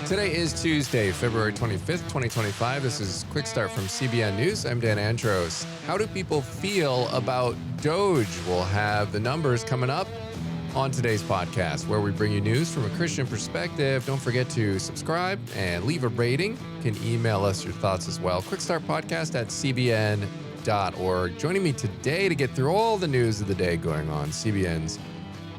Today is Tuesday, February 25th, 2025. This is Quick Start from CBN News. I'm Dan Andros. How do people feel about DOGE? We'll have the numbers coming up on today's podcast, where we bring you news from a Christian perspective. Don't forget to subscribe and leave a rating. You can email us your thoughts as well. quickstartpodcast@cbn.org. Joining me today to get through all the news of the day going on CBN's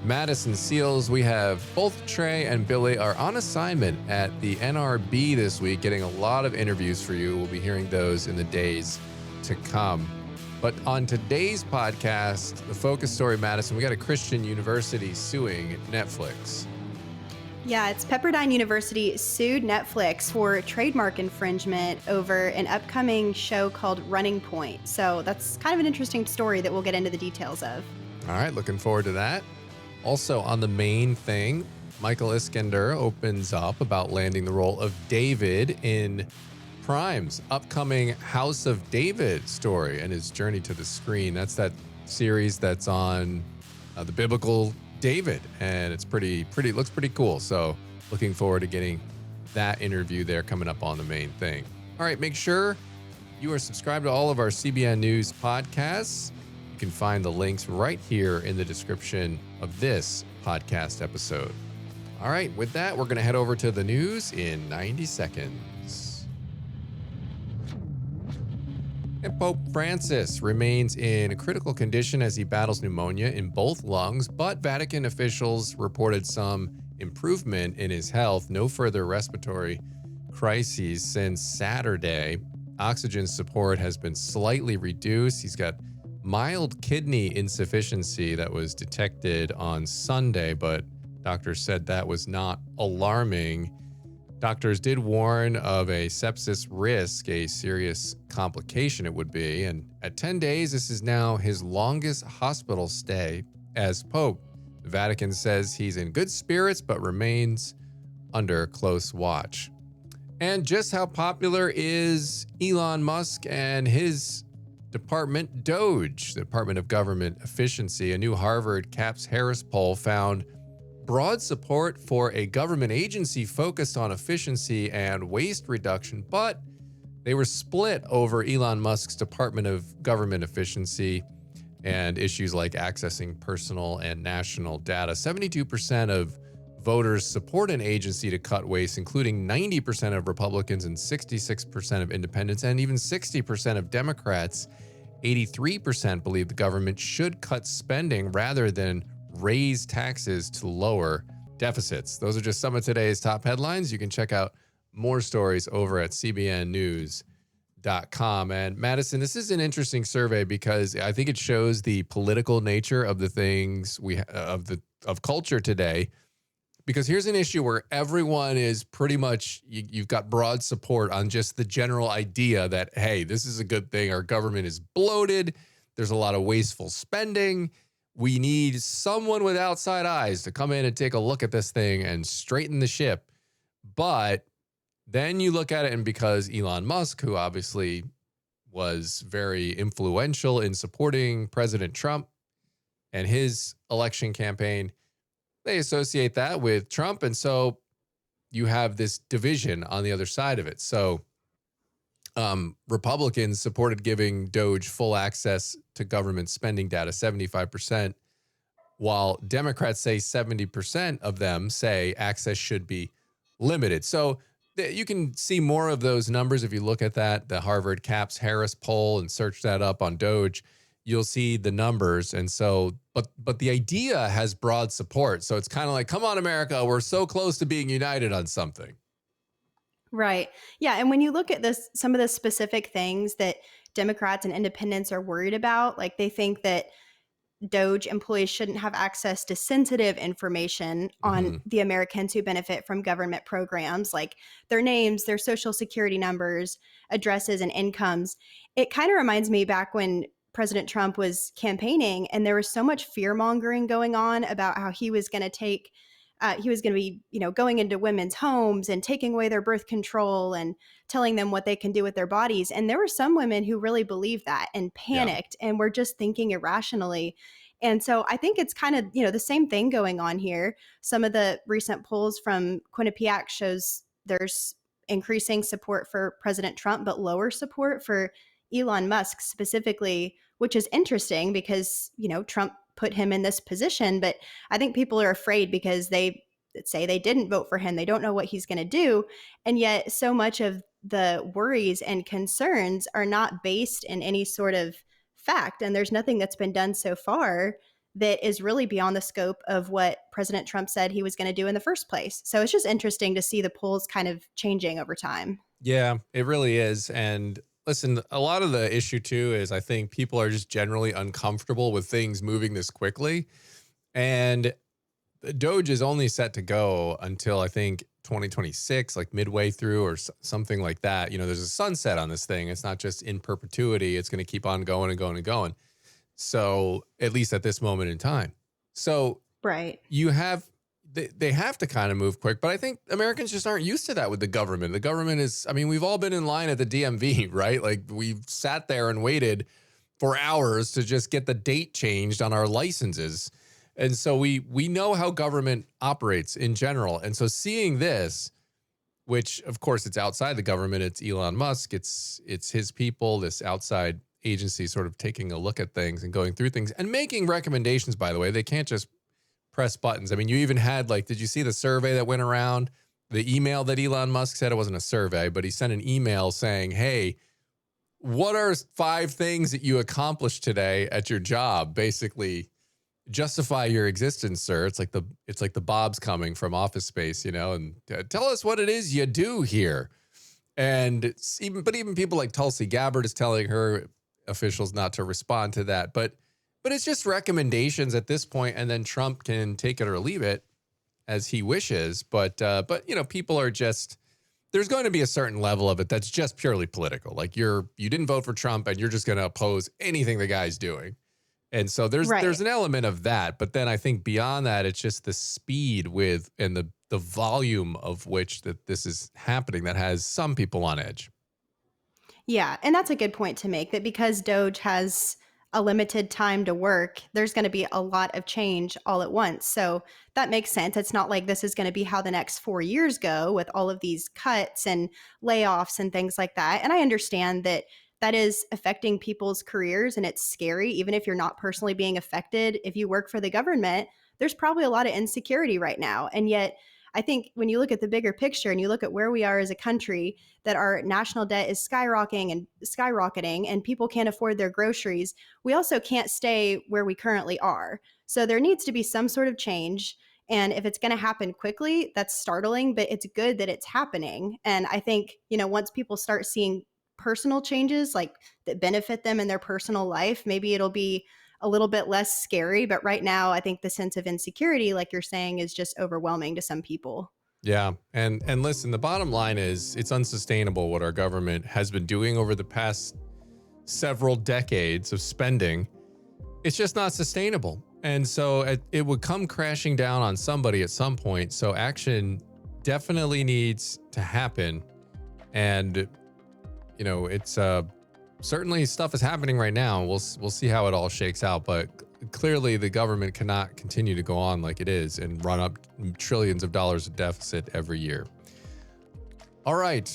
Madison Seals. We have both Trey and Billy are on assignment at the NRB this week, getting a lot of interviews for you. We'll be hearing those in the days to come. But on today's podcast, the focus story, Madison, we got a Christian university suing Netflix. Yeah, it's Pepperdine University sued Netflix for trademark infringement over an upcoming show called Running Point. So that's kind of an interesting story that we'll get into the details of. All right, looking forward to that. Also on the main thing, Michael Isander opens up about landing the role of David in Prime's upcoming House of David story and his journey to the screen. That's that series that's on the biblical David, and it's looks pretty cool. So looking forward to getting that interview there coming up on the main thing. All right, make sure you are subscribed to all of our CBN News podcasts. You can find the links right here in the description of this podcast episode. All right, with that, we're going to head over to the news in 90 seconds. And Pope Francis remains in a critical condition as he battles pneumonia in both lungs, but Vatican officials reported some improvement in his health. No further respiratory crises since Saturday. Oxygen support has been slightly reduced. He's got mild kidney insufficiency that was detected on Sunday, but doctors said that was not alarming. Doctors did warn of a sepsis risk, a serious complication it would be. And at 10 days, this is now his longest hospital stay as Pope. The Vatican says he's in good spirits, but remains under close watch. And just how popular is Elon Musk and his department, DOGE, the Department of Government Efficiency? A new Harvard Capps-Harris poll found broad support for a government agency focused on efficiency and waste reduction, but they were split over Elon Musk's Department of Government Efficiency and issues like accessing personal and national data. 72% of voters support an agency to cut waste, including 90% of Republicans and 66% of independents, and even 60% of Democrats. 83% believe the government should cut spending rather than raise taxes to lower deficits. Those are just some of today's top headlines. You can check out more stories over at cbnnews.com. And Madison, this is an interesting survey because I think it shows the political nature of the things of culture today. Because here's an issue where everyone is pretty much, you've got broad support on just the general idea that, hey, this is a good thing. Our government is bloated. There's a lot of wasteful spending. We need someone with outside eyes to come in and take a look at this thing and straighten the ship. But then you look at it, and because Elon Musk, who obviously was very influential in supporting President Trump and his election campaign, they associate that with Trump. And so you have this division on the other side of it. So Republicans supported giving DOGE full access to government spending data, 75%, while Democrats say 70% of them say access should be limited. So you can see more of those numbers if you look at that, the Harvard Capps-Harris poll, and search that up on DOGE. You'll see the numbers. And so, but the idea has broad support. So it's kind of like, come on, America, we're so close to being united on something. Right. Yeah. And when you look at this, some of the specific things that Democrats and independents are worried about, like they think that DOGE employees shouldn't have access to sensitive information on the Americans who benefit from government programs, like their names, their social security numbers, addresses, and incomes. It kind of reminds me back when President Trump was campaigning and there was so much fear mongering going on about how he was going to be, going into women's homes and taking away their birth control and telling them what they can do with their bodies. And there were some women who really believed that and panicked and were just thinking irrationally. And so I think it's kind of, the same thing going on here. Some of the recent polls from Quinnipiac shows there's increasing support for President Trump, but lower support for Elon Musk specifically, which is interesting because, Trump put him in this position. But I think people are afraid because they say they didn't vote for him. They don't know what he's going to do. And yet, so much of the worries and concerns are not based in any sort of fact. And there's nothing that's been done so far that is really beyond the scope of what President Trump said he was going to do in the first place. So it's just interesting to see the polls kind of changing over time. Yeah, it really is. And listen, a lot of the issue too is I think people are just generally uncomfortable with things moving this quickly. And the Doge is only set to go until I think 2026, like midway through or something like that. There's a sunset on this thing. It's not just in perpetuity. It's going to keep on going and going and going. So at least at this moment in time. So Right. they have to kind of move quick, but I think Americans just aren't used to that with the government. The government is, I mean, we've all been in line at the DMV, right? Like we've sat there and waited for hours to just get the date changed on our licenses. And so we know how government operates in general. And so seeing this, which of course it's outside the government, it's Elon Musk, it's his people, this outside agency sort of taking a look at things and going through things and making recommendations, by the way. They can't just press buttons. I mean, you even had did you see the survey that went around? The email that Elon Musk said, it wasn't a survey, but he sent an email saying, hey, what are 5 things that you accomplished today at your job? Basically, justify your existence, sir. It's like the Bob's coming from Office Space, and tell us what it is you do here. And even people like Tulsi Gabbard is telling her officials not to respond to that. But it's just recommendations at this point, and then Trump can take it or leave it as he wishes. But people are just, there's going to be a certain level of it that's just purely political. Like you didn't vote for Trump and you're just going to oppose anything the guy's doing. And so there's an element of that. But then I think beyond that, it's just the speed and the volume of which that this is happening that has some people on edge. Yeah, and that's a good point to make, that because Doge has a limited time to work, there's going to be a lot of change all at once. So that makes sense. It's not like this is going to be how the next 4 years go with all of these cuts and layoffs and things like that. And I understand that that is affecting people's careers and it's scary, even if you're not personally being affected. If you work for the government, there's probably a lot of insecurity right now. And yet, I think when you look at the bigger picture and you look at where we are as a country, that our national debt is skyrocketing and people can't afford their groceries, we also can't stay where we currently are. So there needs to be some sort of change. And if it's going to happen quickly, that's startling, but it's good that it's happening. And I think, once people start seeing personal changes like that benefit them in their personal life, maybe it'll be a little bit less scary. But right now, I think the sense of insecurity, like you're saying, is just overwhelming to some people. Yeah. And listen, the bottom line is it's unsustainable what our government has been doing over the past several decades of spending. It's just not sustainable. And so it would come crashing down on somebody at some point. So action definitely needs to happen. And, it's certainly stuff is happening right now. We'll see how it all shakes out. But clearly the government cannot continue to go on like it is and run up trillions of dollars of deficit every year. All right,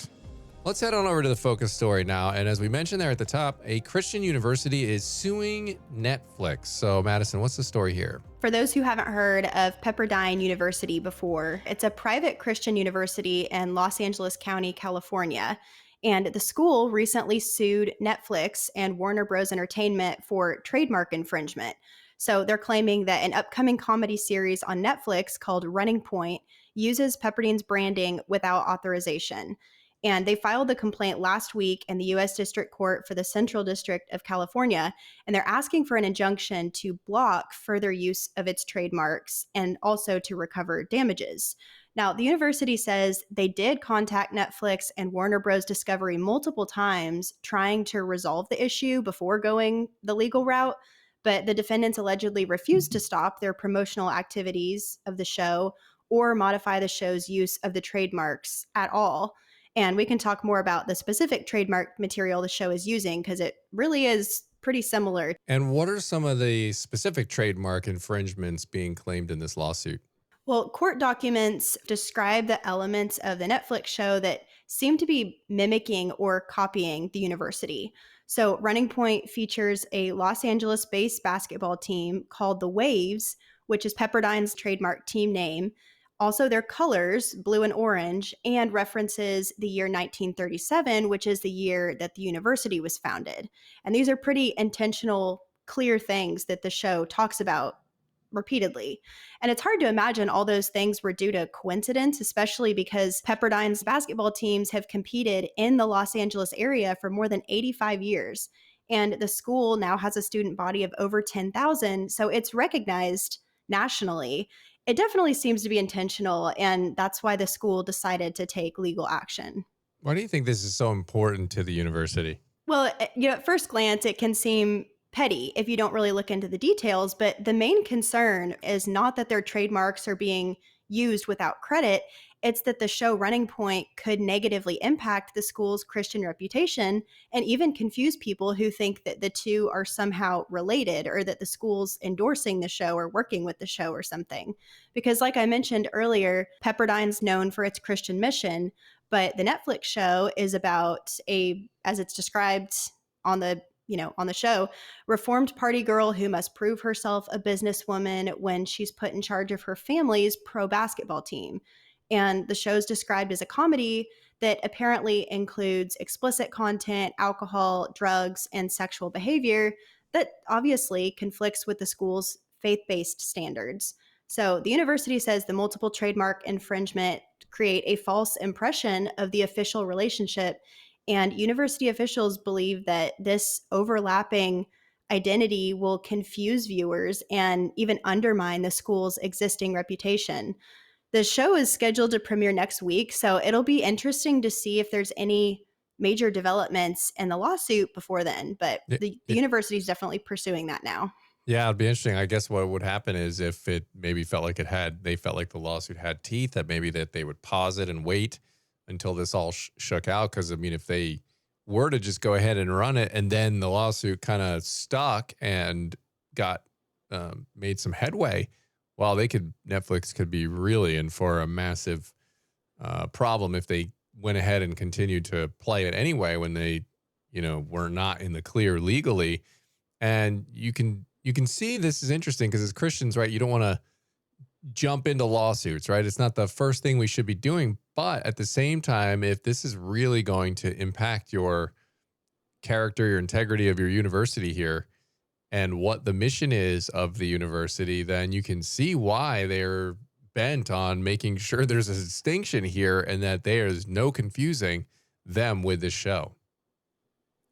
let's head on over to the focus story now. And as we mentioned there at the top, a Christian university is suing Netflix. So Madison, what's the story here? For those who haven't heard of Pepperdine University before, it's a private Christian university in Los Angeles County, California. And the school recently sued Netflix and Warner Bros. Entertainment for trademark infringement. So they're claiming that an upcoming comedy series on Netflix called Running Point uses Pepperdine's branding without authorization. And they filed the complaint last week in the U.S. District Court for the Central District of California. And they're asking for an injunction to block further use of its trademarks and also to recover damages. Now, the university says they did contact Netflix and Warner Bros. Discovery multiple times trying to resolve the issue before going the legal route, but the defendants allegedly refused to stop their promotional activities of the show or modify the show's use of the trademarks at all. And we can talk more about the specific trademark material the show is using because it really is pretty similar. And what are some of the specific trademark infringements being claimed in this lawsuit? Well, court documents describe the elements of the Netflix show that seem to be mimicking or copying the university. So, Running Point features a Los Angeles based basketball team called the Waves, which is Pepperdine's trademark team name. Also, their colors, blue and orange, and references the year 1937, which is the year that the university was founded. And these are pretty intentional, clear things that the show talks about repeatedly. And it's hard to imagine all those things were due to coincidence, especially because Pepperdine's basketball teams have competed in the Los Angeles area for more than 85 years. And the school now has a student body of over 10,000. So it's recognized nationally. It definitely seems to be intentional. And that's why the school decided to take legal action. Why do you think this is so important to the university? Well, at first glance, it can seem petty if you don't really look into the details, but the main concern is not that their trademarks are being used without credit. It's that the show Running Point could negatively impact the school's Christian reputation and even confuse people who think that the two are somehow related or that the school's endorsing the show or working with the show or something. Because, like I mentioned earlier, Pepperdine's known for its Christian mission, but the Netflix show is about as it's described on the show, reformed party girl who must prove herself a businesswoman when she's put in charge of her family's pro basketball team. And the show's described as a comedy that apparently includes explicit content, alcohol, drugs, and sexual behavior that obviously conflicts with the school's faith-based standards. So the university says the multiple trademark infringement create a false impression of the official relationship. And university officials believe that this overlapping identity will confuse viewers and even undermine the school's existing reputation. The show is scheduled to premiere next week, so it'll be interesting to see if there's any major developments in the lawsuit before then. But Y- the y- university is definitely pursuing that now. Yeah, it'd be interesting. I guess what would happen is if it maybe felt like they felt like the lawsuit had teeth, that maybe that they would pause it and wait until this all shook out. Because I mean, if they were to just go ahead and run it, and then the lawsuit kind of stuck and got made some headway, well, Netflix could be really in for a massive problem if they went ahead and continued to play it anyway when they, were not in the clear legally. And you can see this is interesting because as Christians, right, you don't want to jump into lawsuits, right? It's not the first thing we should be doing. But at the same time, if this is really going to impact your character, your integrity of your university here, and what the mission is of the university, then you can see why they're bent on making sure there's a distinction here and that there's no confusing them with this show.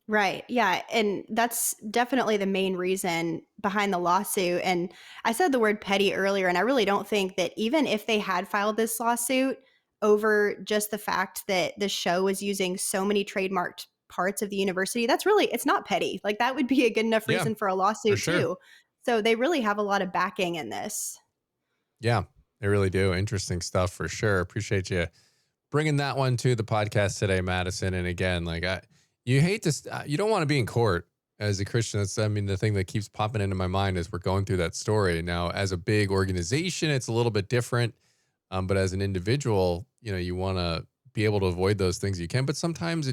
Right. Yeah. And that's definitely the main reason behind the lawsuit. And I said the word petty earlier, and I really don't think that even if they had filed this lawsuit over just the fact that the show was using so many trademarked parts of the university, it's not petty. Like that would be a good enough Yeah, reason for a for lawsuit sure. too. So they really have a lot of backing in this. Yeah, they really do. Interesting stuff for sure. Appreciate you bringing that one to the podcast today, Madison. And again, you don't want to be in court as a Christian. The thing that keeps popping into my mind as we're going through that story. Now, as a big organization, it's a little bit different. But as an individual, you want to be able to avoid those things you can. But sometimes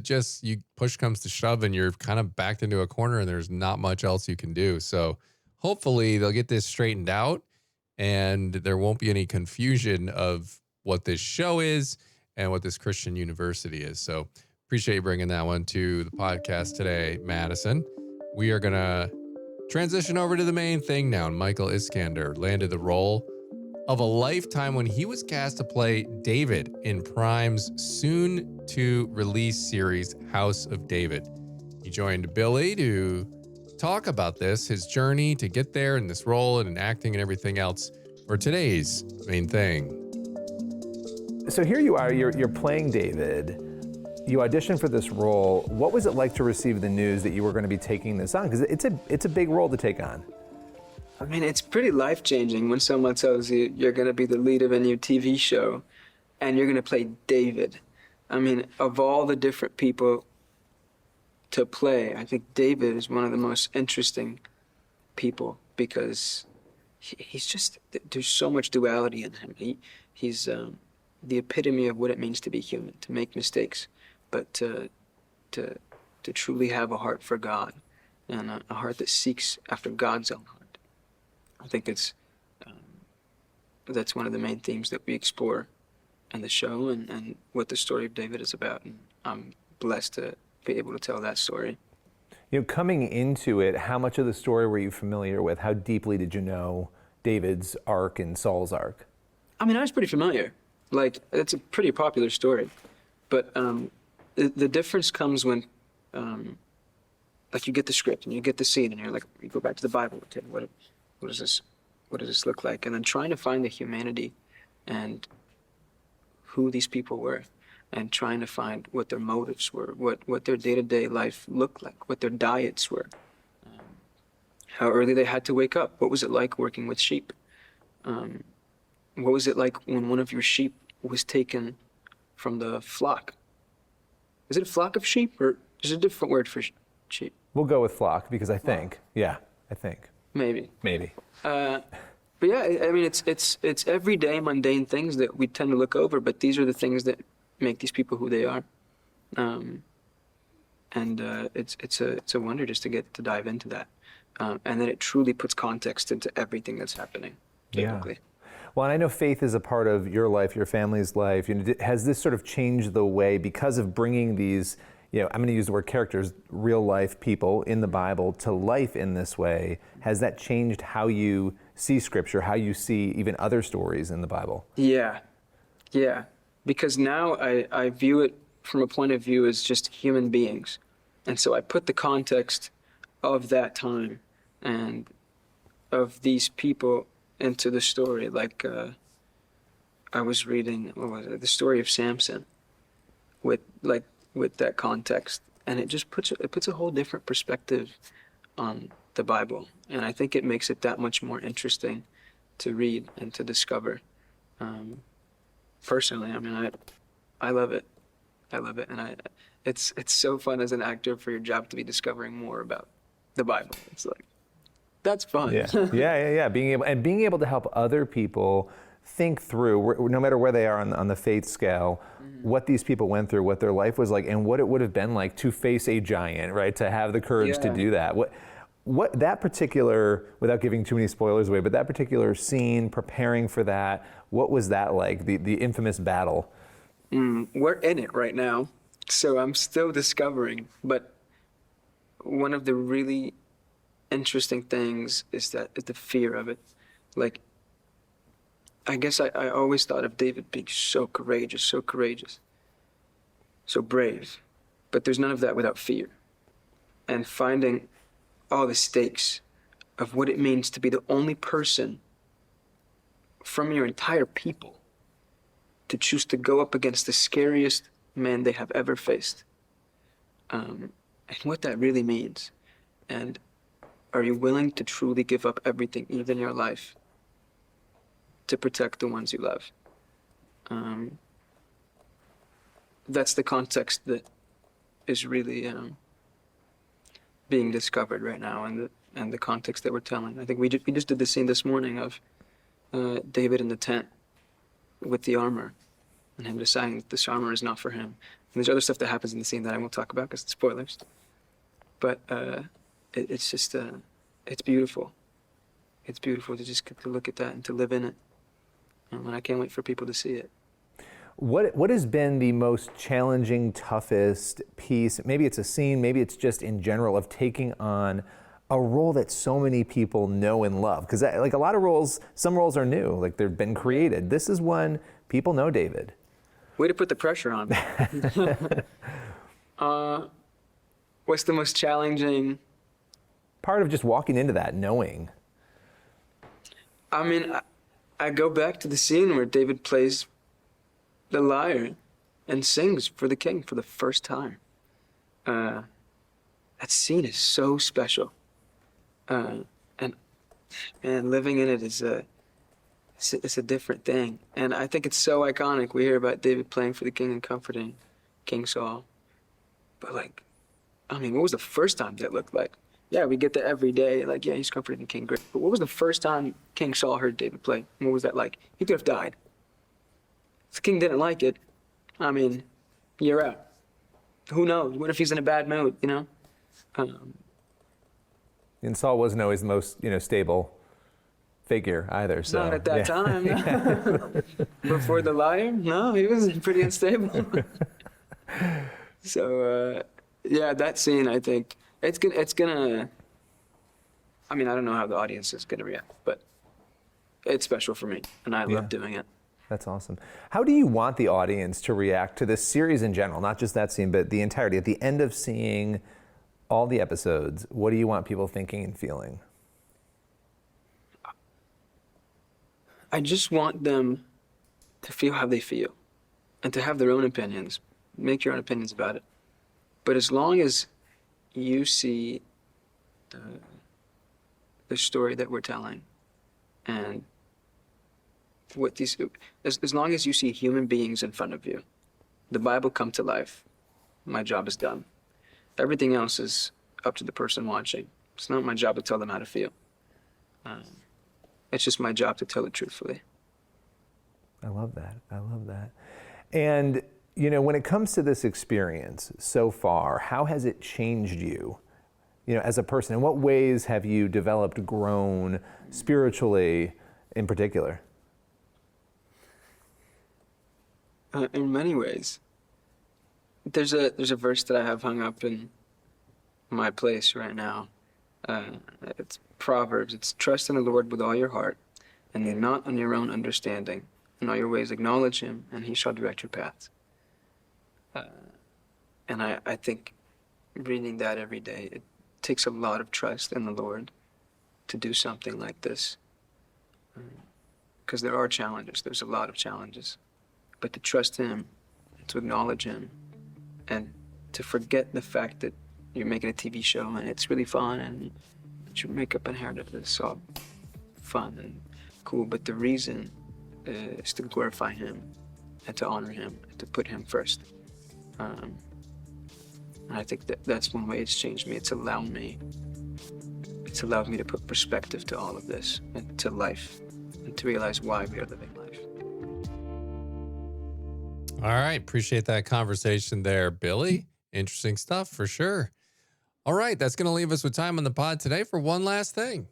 push comes to shove and you're kind of backed into a corner and there's not much else you can do. So hopefully they'll get this straightened out and there won't be any confusion of what this show is and what this Christian university is. So appreciate you bringing that one to the podcast today, Madison. We are going to transition over to the main thing now. Michael Iskander landed the role of a lifetime when he was cast to play David in Prime's soon-to-release series, House of David. He joined Billy to talk about his journey to get there in this role and in acting and everything else for today's main thing. So here you are, you're playing David. You auditioned for this role. What was it like to receive the news that you were going to be taking this on? Because it's a big role to take on. I mean, it's pretty life-changing when someone tells you you're going to be the lead of a new TV show and you're going to play David. I mean, of all the different people to play, I think David is one of the most interesting people because he's just, there's so much duality in him. He's the epitome of what it means to be human, to make mistakes, but to truly have a heart for God, and a heart that seeks after God's own heart. I think that's one of the main themes that we explore in the show, and what the story of David is about. And I'm blessed to be able to tell that story. Coming into it, how much of the story were you familiar with? How deeply did you know David's arc and Saul's arc? I mean, I was pretty familiar. Like, it's a pretty popular story. But the difference comes when, like, you get the script and you get the scene, and you're like, you go back to the Bible. Okay, what does this look like? And then trying to find the humanity and who these people were, and trying to find what their motives were, what their day-to-day life looked like, what their diets were, how early they had to wake up, what was it like working with sheep, what was it like when one of your sheep was taken from the flock? Is it a flock of sheep, or is it a different word for sheep? We'll go with flock, because I think. Maybe. Maybe. But yeah, I mean, it's everyday mundane things that we tend to look over, but these are the things that make these people who they are. It's a wonder just to get to dive into that. And then it truly puts context into everything that's happening biblically. Yeah. Well, and I know faith is a part of your life, your family's life. Has this sort of changed the way, because of bringing these, I'm going to use the word characters, real life people in the Bible to life in this way? Has that changed how you see Scripture, how you see even other stories in the Bible? Yeah. Because now I view it from a point of view as just human beings. And so I put the context of that time and of these people into the story. Like, I was reading, the story of Samson with that context. And it just puts a whole different perspective on the Bible. And I think it makes it that much more interesting to read and to discover. Personally, I mean, I love it. And it's so fun as an actor for your job to be discovering more about the Bible. It's like, that's fun. Yeah. Being able to help other people think through, no matter where they are on the faith scale, what these people went through, what their life was like, and what it would have been like to face a giant, right? To have the courage to do that. What that particular, without giving too many spoilers away, but that particular scene, preparing for that, what was that like? The infamous battle. We're in it right now, so I'm still discovering. But one of the really interesting things is the fear of it. Like, I guess I always thought of David being so courageous, so brave. But there's none of that without fear. And finding all the stakes of what it means to be the only person from your entire people to choose to go up against the scariest man they have ever faced. And what that really means. And are you willing to truly give up everything, even your life, to protect the ones you love? That's the context that is really being discovered right now, and the context that we're telling. I think we just did the scene this morning of David in the tent with the armor, and him deciding that this armor is not for him. And there's other stuff that happens in the scene that I won't talk about because it's spoilers. But it's just, it's beautiful. It's beautiful to just get to look at that and to live in it. And I can't wait for people to see it. What has been the most challenging, toughest piece? Maybe it's a scene, maybe it's just in general, of taking on a role that so many people know and love. Because like a lot of roles, some roles are new, like they've been created. This is one people know David. Way to put the pressure on me. What's the most challenging? Part of just walking into that, knowing. I mean, I go back to the scene where David plays the lyre and sings for the king for the first time. That scene is so special. And living in it is it's a different thing. And I think it's so iconic. We hear about David playing for the king and comforting King Saul. But like, I mean, what was the first time that looked like? Yeah, we get that every day. Like, yeah, he's comforting King, great. But what was the first time King Saul heard David play? What was that like? He could have died. If the king didn't like it, I mean, you're out. Who knows? What if he's in a bad mood, you know? And Saul wasn't always the most, stable figure either. So Not at that time. Before the liar? No, he was pretty unstable. So, yeah, that scene, I think, it's gonna, I mean, I don't know how the audience is gonna react, but it's special for me, and I love doing it. That's awesome. How do you want the audience to react to this series in general, not just that scene, but the entirety? At the end of seeing all the episodes, what do you want people thinking and feeling? I just want them to feel how they feel and to have their own opinions. Make your own opinions about it. But as long as you see the story that we're telling, and what these, as long as you see human beings in front of you, the Bible come to life, my job is done. Everything else is up to the person watching. It's not my job to tell them how to feel. It's just my job to tell it truthfully. I love that. I love that. And, when it comes to this experience so far, how has it changed you, as a person? In what ways have you developed, grown spiritually in particular? In many ways. There's a verse that I have hung up in my place right now. It's Proverbs. It's trust in the Lord with all your heart, and lean not on your own understanding. In all your ways acknowledge him, and he shall direct your paths. And I think reading that every day, it takes a lot of trust in the Lord to do something like this. Because there are challenges. There's a lot of challenges. But to trust him, to acknowledge him, and to forget the fact that you're making a TV show and it's really fun and your makeup and hair is all fun and cool, but the reason is to glorify him and to honor him and to put him first. And I think that's one way it's changed me. It's allowed me to put perspective to all of this and to life and to realize why we are living life. All right. Appreciate that conversation there, Billy. Interesting stuff for sure. All right. That's going to leave us with time on the pod today for one last thing.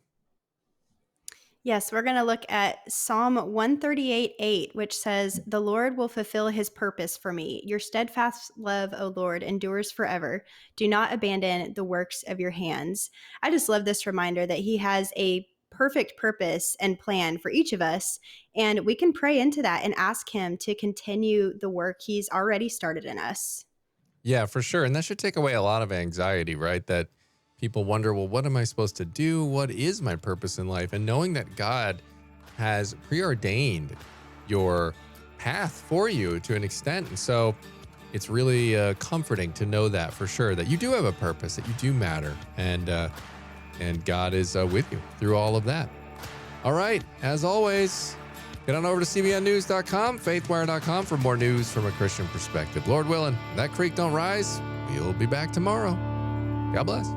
Yes, we're going to look at Psalm 138:8, which says, "The Lord will fulfill his purpose for me. Your steadfast love, O Lord, endures forever. Do not abandon the works of your hands." I just love this reminder that he has a perfect purpose and plan for each of us, and we can pray into that and ask him to continue the work he's already started in us. Yeah, for sure. And that should take away a lot of anxiety, right? That people wonder, well, what am I supposed to do? What is my purpose in life? And knowing that God has preordained your path for you to an extent. And so it's really comforting to know that for sure, that you do have a purpose, that you do matter. And God is with you through all of that. All right. As always, get on over to cbnnews.com, faithwire.com for more news from a Christian perspective. Lord willing, that creek don't rise. We'll be back tomorrow. God bless.